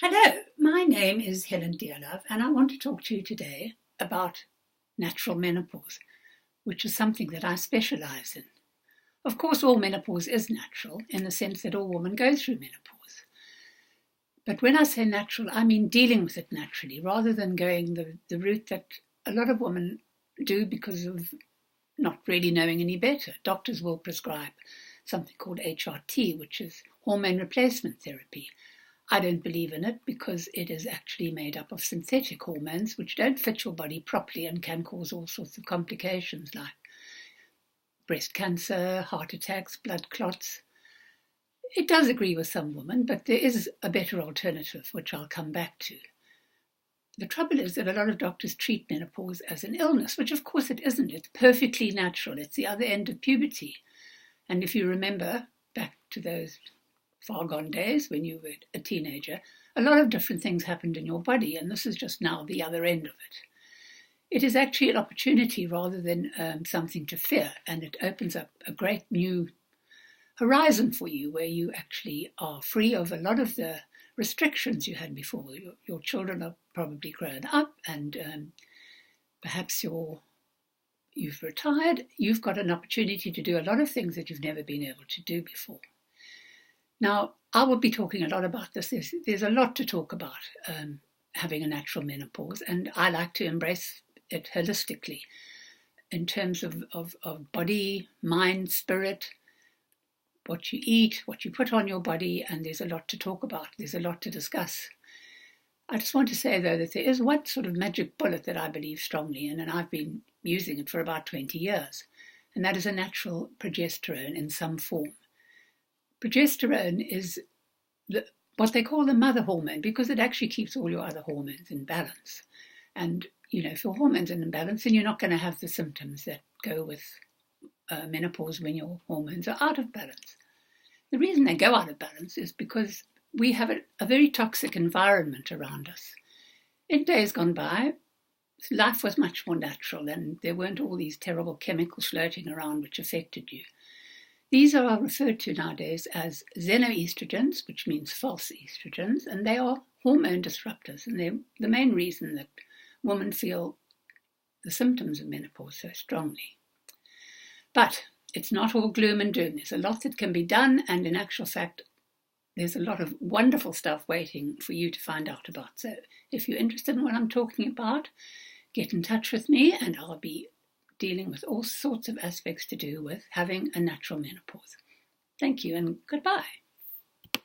Hello, my name is Helen Dearlove, and I want to talk to you today about natural menopause, which is something that I specialise in. Of course, all menopause is natural in the sense that all women go through menopause. But when I say natural, I mean dealing with it naturally, rather than going the route that a lot of women do because of not really knowing any better. Doctors will prescribe something called HRT, which is hormone replacement therapy. I don't believe in it because it is actually made up of synthetic hormones which don't fit your body properly and can cause all sorts of complications like breast cancer, heart attacks, blood clots. It does agree with some women, but there is a better alternative, which I'll come back to. The trouble is that a lot of doctors treat menopause as an illness, which of course it isn't. It's perfectly natural. It's the other end of puberty. And if you remember back to those far gone days when you were a teenager, a lot of different things happened in your body, and this is just now the other end of it. It is actually an opportunity rather than something to fear, and it opens up a great new horizon for you where you actually are free of a lot of the restrictions you had before. Your children are probably grown up, and perhaps you've retired. You've got an opportunity to do a lot of things that you've never been able to do before. Now, I will be talking a lot about this. There's a lot to talk about having a natural menopause, and I like to embrace it holistically in terms of body, mind, spirit, what you eat, what you put on your body, and there's a lot to talk about. There's a lot to discuss. I just want to say, though, that there is one sort of magic bullet that I believe strongly in, and I've been using it for about 20 years, and that is a natural progesterone in some form. Progesterone is what they call the mother hormone because it actually keeps all your other hormones in balance. And, if your hormones are in balance, then you're not going to have the symptoms that go with menopause when your hormones are out of balance. The reason they go out of balance is because we have a very toxic environment around us. In days gone by, life was much more natural and there weren't all these terrible chemicals floating around which affected you. These are referred to nowadays as xenoestrogens, which means false estrogens, and they are hormone disruptors, and they're the main reason that women feel the symptoms of menopause so strongly. But it's not all gloom and doom. There's a lot that can be done, and in actual fact, there's a lot of wonderful stuff waiting for you to find out about. So if you're interested in what I'm talking about, get in touch with me, and I'll be dealing with all sorts of aspects to do with having a natural menopause. Thank you and goodbye.